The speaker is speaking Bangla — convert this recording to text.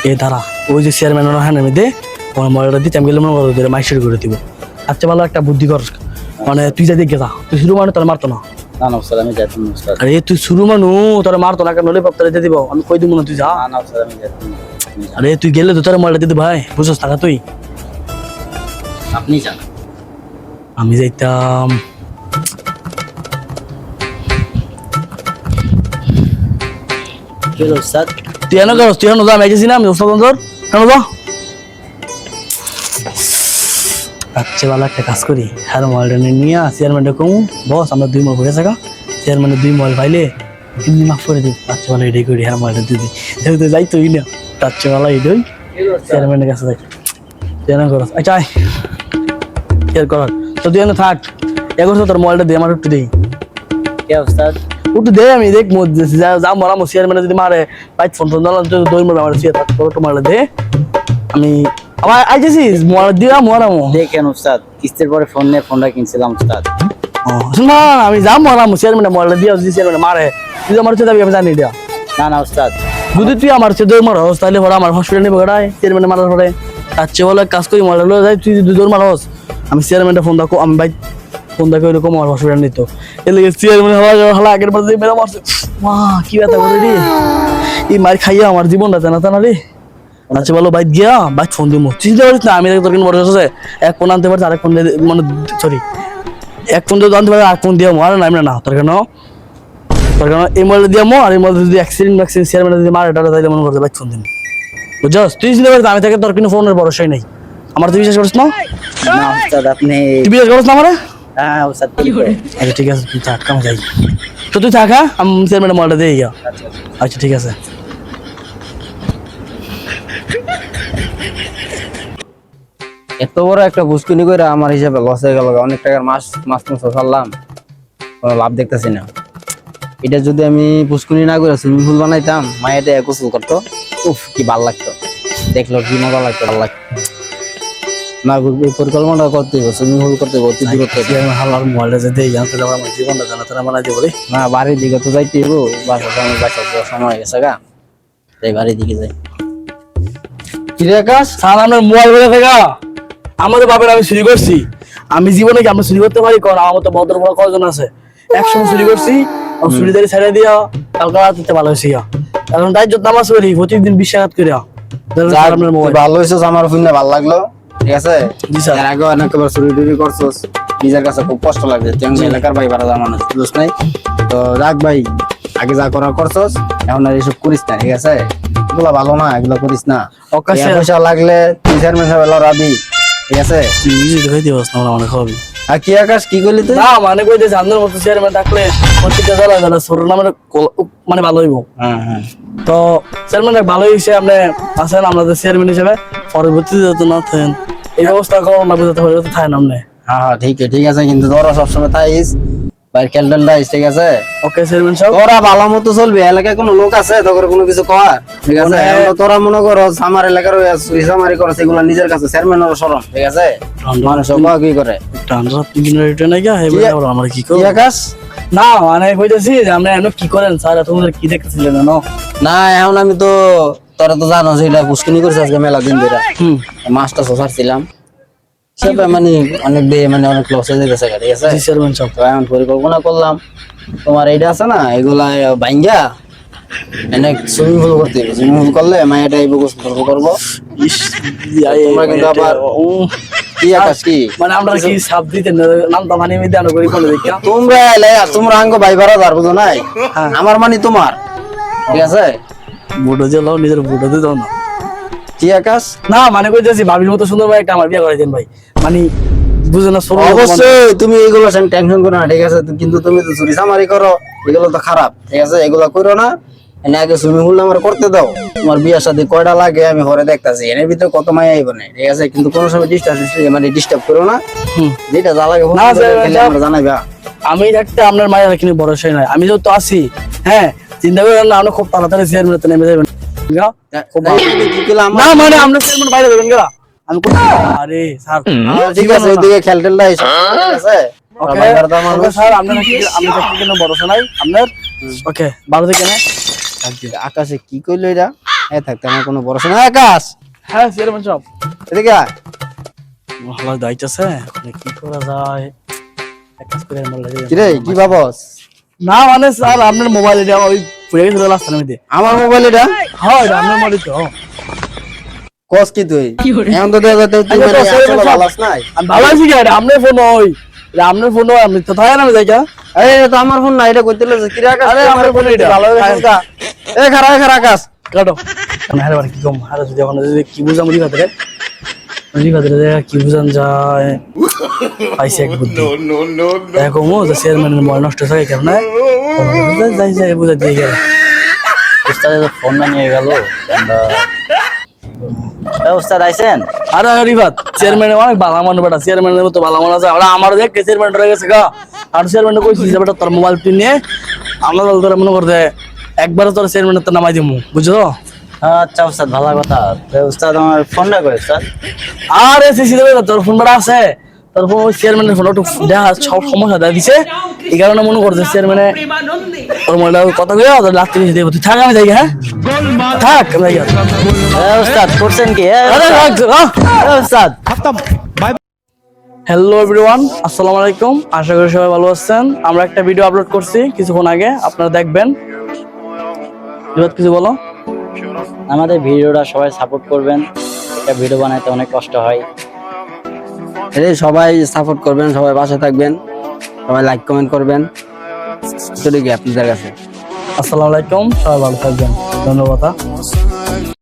এ দাঁড়া, ওই যে চেয়ারম্যান হ্যাঁ দে ময়লাটা দিতে আমি গেলে মনে করো মাইসের করে দিব। আচ্ছা ভালো একটা বুদ্ধি কর, মানে তুই যা দেখে যা, তুই শুরু মানে তোর মারতো না। না না স্যার আমি যাইতাম না স্যার। আরে তুই শুরু মানু তোর মারতো না, কেন ললিপপ তোর দিয়ে দিব, আমি কই দিব না, তুই যা। না না স্যার আমি যাইতাম না। আরে তুই গেলে তো তোর ময়লা দিতে ভাই, বুঝছস টাকা তুই। আপনি যান। আমি যাইতাম কি হলো স্যার? তুই এনে করস, তুই এনে যা, আমি আইছি না, আমি ওস্তাদ তোর কেন যা। আচ্ছা ভালো একটা কাজ করি, হ্যাঁ মোবাইলটা নিয়ে চেয়ারম্যানটা কমু, বস আমরা 2 মাল ঘুরে থাকা, চেয়ারম্যানের 2 মাল পাইলে এমনি মাফ করে দিই। আচ্ছা ভালো এটাই করি, হ্যাঁ মোবাইলটা দিয়ে দিই, যেহেতু যাই তুই না। আচ্ছা ভালো এটাই চেয়ারম্যানের কাছে যাই, চেয়ারম্যান করস। আচ্ছা চেয়ার কর তো, তুই এনে থাক, এখন তোর মোবাইলটা দিয়ে আমার একটু দিই। কে স্যার? একটু দে, আমি দেখ যা মরা চেয়ারম্যানে যদি মারে বাইক ফোন ফোন দিলাম, দই মারে আমার চেয়ার তোমার দে, আমি আমার আইতেছিস মোবাইল দিয়া মরামো। দেখেন স্যার, কিস্তির পরে ফোন নিয়ে ফোনটা কিনছিলাম স্যার। না আমি যাম মরামো, চেয়ারম্যানে মোবাইল দিয়া যদি চেয়ারম্যানে মারে, তুই আমার চেয়ে যাবি আমি জানি দিয়া। না না স্যার, যদি তুই আমার চেয়ে দৌড় মারস তাহলে পরে আমার হসপিটাল নিবে গড়ায় চেয়ারম্যানে মারার পরে। তার চেয়ে বলে কাজ করি মোবাইল লয়ে যাই, তুই যদি দৌড় মারস আমি চেয়ারম্যানটা ফোন দেখো, আমি বাইক ফোন দেখো এরকম আমার হসপিটাল নিত। এর লেগে চেয়ারম্যান হলা আগের বার মেলা মারছে, মা কি ব্যথা করে রে, এই মার খাইয়া আমার জীবনটা জানা জানা রে। আচ্ছা বলো বাইক গিয়া বাইক ফোন দিব, চিন্তা করিস না, আমি তোর কিন্তু বড় আছে, এক ফোন আনতে পারছি, আরেক ফোন মানে সরি এক ফোন যদি আনতে পারছি আরেক ফোন দিয়ে মারে না, আমি না তোর কেন এই মোবাইল দিয়ে মো, আর এই মোবাইল যদি অ্যাক্সিডেন্ট চেয়ারম্যান যদি মারে টাটা তাইলে মনে করতে বাইক ফোন দিন, বুঝছস? তুই চিন্তা করিস আমি থেকে তোর কিন্তু ফোনের ভরসাই নাই, আমার তুই বিশ্বাস করিস না? না স্যার আপনি। তুই বিশ্বাস করিস না আমারে? হ্যাঁ স্যার। আচ্ছা ঠিক আছে, তুই থাক, আমি যাই, তো তুই থাক, হ্যাঁ আমি চেয়ারম্যানের মোবাইলটা দিয়ে গিয়া। আচ্ছা ঠিক আছে। এত বড় একটা বুসকুনি করে আমার হিসাবে লস হয়ে গেল, অনেক টাকার মাছ মাছ ছাড়লাম, কোনো লাভ দেখতেছি না। এটা যদি আমি বুসকুনি না করে সুইমিং পুল বানাইতাম, মায়েটা গোসল করতো, উফ কি ভাল লাগতো, দেখলো কি মজা লাগতো, ভাল লাগতো না। পরিকল্পনা করতে হবে, সুইমিং পুল করতে হবে, অতি দূরত্ব হালার মোবাইলটা যে দিয়ে গিয়া তাহলে আমার জীবনটা জানা তারা মানা যাবো রে। না। বাড়ির দিকে তো যাইতে হইব, বাসা সময় হয়ে গেছে গা, তাই বাড়ির দিকে যাই। কিরে আকাশ, স্যার আপনার মোবাইল বেড়ে থাকা আমাদের বাপের আমি চুরি করছি, আমি জীবনে কি আমরা চুরি করতে পারি? কারণ আমার মতো ভদ্র বড় কয়জন আছে, একসময় চুরি করছি, চুরিদারি ছেড়ে দিয়া কালকে রাতে ভালো হয়েছি, এখন তাই যত নামাজ করি প্রতিদিন 20 টাকা করিয়া। আপনার মোবাইল ভালো হয়েছে, আমার শুনে ভালো লাগলো, ঠিক আছে। জি স্যার। এর আগে অনেকবার চুরি টুরি করছস, নিজের কাছে খুব কষ্ট লাগছে, তুই এলাকার ভাই বারা মানুষ, দোষ নাই তো। রাখ ভাই, আগে যা করার করছস, এখন আর এইসব করিস না, ঠিক আছে। এগুলা ভালো না, এগুলা করিস না। পয়সা লাগলে তুই চেয়ারম্যান সাহেব লড়াবি, ঠিক আছে। মানে খাবি আর কি আকাশ কি করলি তুই? না মানে কই যে জানার মতো চেয়ারম্যান থাকলে প্রত্যেকটা জ্বালা জ্বালা ছোট নামের মানে ভালো হইব। হ্যাঁ তো চেয়ারম্যান ভালো হয়েছে, আপনি আছেন আমাদের চেয়ারম্যান হিসেবে, পরবর্তীতে যত না থাকেন এই ব্যবস্থা করো না, বুঝতে পারে থাকেন আপনি। হ্যাঁ ঠিক আছে, কিন্তু তোরা সবসময় থাইস ভাই, খেলবেন না, ঠিক আছে। ওকে চেয়ারম্যান সাহেব, তোরা ভালো মতো চলবি, এলাকায় কোনো লোক আছে তোর কোনো কিছু কর, ঠিক আছে। এখন তোরা মনে করো আমার এলাকার চুরি করো, সেগুলো নিজের কাছে চেয়ারম্যানের সরম, ঠিক আছে। মানুষ কি করে আমার কি কি আকাশ? না মানে কইতেছি যে আপনি এখন কি করেন স্যার, তোমাদের কি দেখতেছিলেন না? না এখন আমি তো, তোরা তো জানো যে এটা পুষ্কিনি করছে আজকে মেলা দিন ধরে, মাছটা ছাড়ছিলাম, সেটা মানে অনেক মানে অনেক লস হয়ে গেছে, ঠিক আছে। চেয়ারম্যান সাহেব তো এখন পরিকল্পনা করলাম, তোমার এইটা আছে না, এগুলা ভাঙ্গা অনেক সুইমিং পুল করতে হবে, সুইমিং পুল করলে মায়াটা এই গোসল করবো। তোমরা কিন্তু আবার কি আকাশ কি মানে আমরা কি সাপ দিতেন নামটা মানে আমি দেন করি কোন দেখি তোমরা এলে আর তোমরা আঙ্গ ভাই ভাড়া ধর বুঝো নাই, আমার মানে তোমার, ঠিক আছে। বুড়ো যে লাও নিজের বুড়ো দিয়ে দাও না। কি আকাশ? না মানে কইতেছি ভাবির মতো সুন্দর ভাই একটা আমার বিয়ে করাইছেন ভাই, মানে বুঝে না। অবশ্যই তুমি এগুলো টেনশন করো না, ঠিক আছে, কিন্তু তুমি তো চুরি চামারি করো, এগুলো তো খারাপ, ঠিক আছে। এগুলো করো না, এনে আগে সুইমিং পুল আমার করতে দাও, তোমার বিয়ের সাথে কয়টা লাগে আমি ঘরে দেখতেছি, এর ভিতরে কত মায়া আইব না, ঠিক আছে। কিন্তু কোনো সময় ডিস্টার্ব করো না, যেটা যা লাগে জানাইবা। আমি থাকতে আপনার মায়ের কিনে ভরসাই নাই, আমি যত আছি, হ্যাঁ চিন্তা করেন না, আমরা খুব তাড়াতাড়ি চেয়ারম্যান নেমে যাবেন। না মানে আমরা চেয়ারম্যান বাইরে যাবেন গা, আমি আরে স্যার ঠিক আছে, ওইদিকে খেল টেলটা ঠিক আছে। স্যার আপনার আমি থাকতে কোনো ভরসা নাই আপনার। ওকে ভালো থেকে না। আকাশে কি কইলো এটা? থাকতে আমার কোনো ভরসা নাই। আকাশ হ্যাঁ চেয়ারম্যান সাহেব, এদিকে আয়। ভালো দায়িত্ব আছে, মানে কি করা যায়? এক কাজ করে আমার লাগে কি রে কি ভাবস? না মানে স্যার আপনার মোবাইল এটা ওই পুড়ে গেছিল রাস্তার মধ্যে। আমার মোবাইল এটা হ্যাঁ এটা আপনার মোবাইল তো। কস কি তুই এখন তো দেখা যায় তুই আচ্ছা, মানে তো চেয়ারম্যান আসলে সাহেব, ভালো আছিস নাই। আমি ভালো আছি কি? এটা আপনার ফোন ওই, এটা আপনার ফোন ওই, আপনি তো থাকে না আমি দেখা। আরে এটা তো আমার ফোন না, এটা কইতে লইছে কি রে আকাশ? আরে আমার ফোন এটা। ভালো আছিস কা? এ খারা আকাশ। কাটো আমি হারে কি কম হারে যদি এখন যদি কি বুঝাম লিভাতে কি বুঝান যায় পাইছে এক বুদ্ধি দেখো মো যে চেয়ারম্যানের মন নষ্ট হয়ে গেল না যাই যাই বুঝা দিয়ে গেল উস্তাদ ফোন না নিয়ে গেল উস্তাদ আইছেন? আরে রিফাত চেয়ারম্যান অনেক ভালো মানুষ বেটা চেয়ারম্যানের মতো ভালো মানুষ আছে ওরা আমার দেখ চেয়ারম্যান রয়ে গেছে গা আর চেয়ারম্যান কইছি যে বেটা তোর মোবাইল তুই নিয়ে আমরা তোরা মনে করতে একবার তোর চেয়ারম্যানের তো নামাই দিমু বুঝছো আচ্ছা উস্তাদ, ভালো কথা। তো উস্তাদ আমার ফোনটা করে উস্তাদ। আরে সিসি দেবে তোর ফোন বেটা আছে তোর ফোন ওই চেয়ারম্যানের ফোন একটু দেখা সব সমস্যা দেখা দিছে এই কারণে মনে করছে চেয়ারম্যানে তোর মোবাইলটা কথা কইয়া তোর লাস্ট জিনিস দেবো তুই থাক আমি যাই হ্যাঁ থাক আমি যাই উস্তাদ করছেন কি? আরে উস্তাদ হ্যালো এভরিওয়ান, আসসালামু আলাইকুম। আশা করি সবাই ভালো আছেন। আমরা একটা ভিডিও আপলোড করছি কিছুক্ষণ আগে, আপনারা দেখবেন। বিবাদ কিছু বলো। আমাদের ভিডিওটা সবাই সাপোর্ট করবেন, একটা ভিডিও বানাইতে অনেক কষ্ট হয়। এই সবাই সাপোর্ট করবেন, সবাই পাশে থাকবেন, সবাই লাইক কমেন্ট করবেন। চলে গিয়ে আপনাদের কাছে আসসালামু আলাইকুম, সবাই ভালো থাকবেন, ধন্যবাদ।